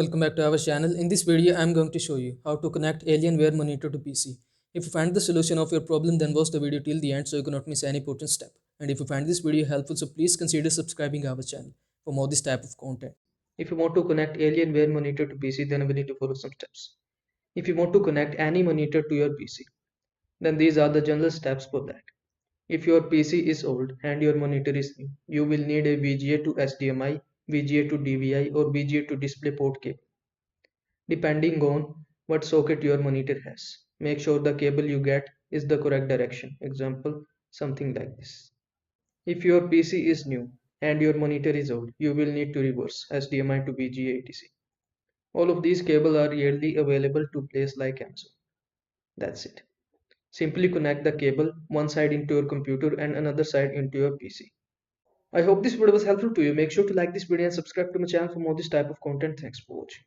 Welcome back to our channel. In this video, I am going to show you how to connect Alienware monitor to PC. If you find the solution of your problem, then watch the video till the end so you cannot miss any important step. And if you find this video helpful, so please consider subscribing our channel for more this type of content. If you want to connect Alienware monitor to PC, then we need to follow some steps. If you want to connect any monitor to your PC, then these are the general steps for that. If your PC is old and your monitor is new, you will need a VGA to HDMI, VGA to DVI or VGA to DisplayPort cable depending on what socket your monitor has. Make sure the cable you get is the correct direction. Example, something like this. If your PC is new and your monitor is old, you will need to reverse HDMI to VGA etc. All of these cables are readily available to place like Amazon. That's it. Simply connect the cable one side into your computer and another side into your PC. I hope this video was helpful to you. Make sure to like this video and subscribe to my channel for more this type of content. Thanks for watching.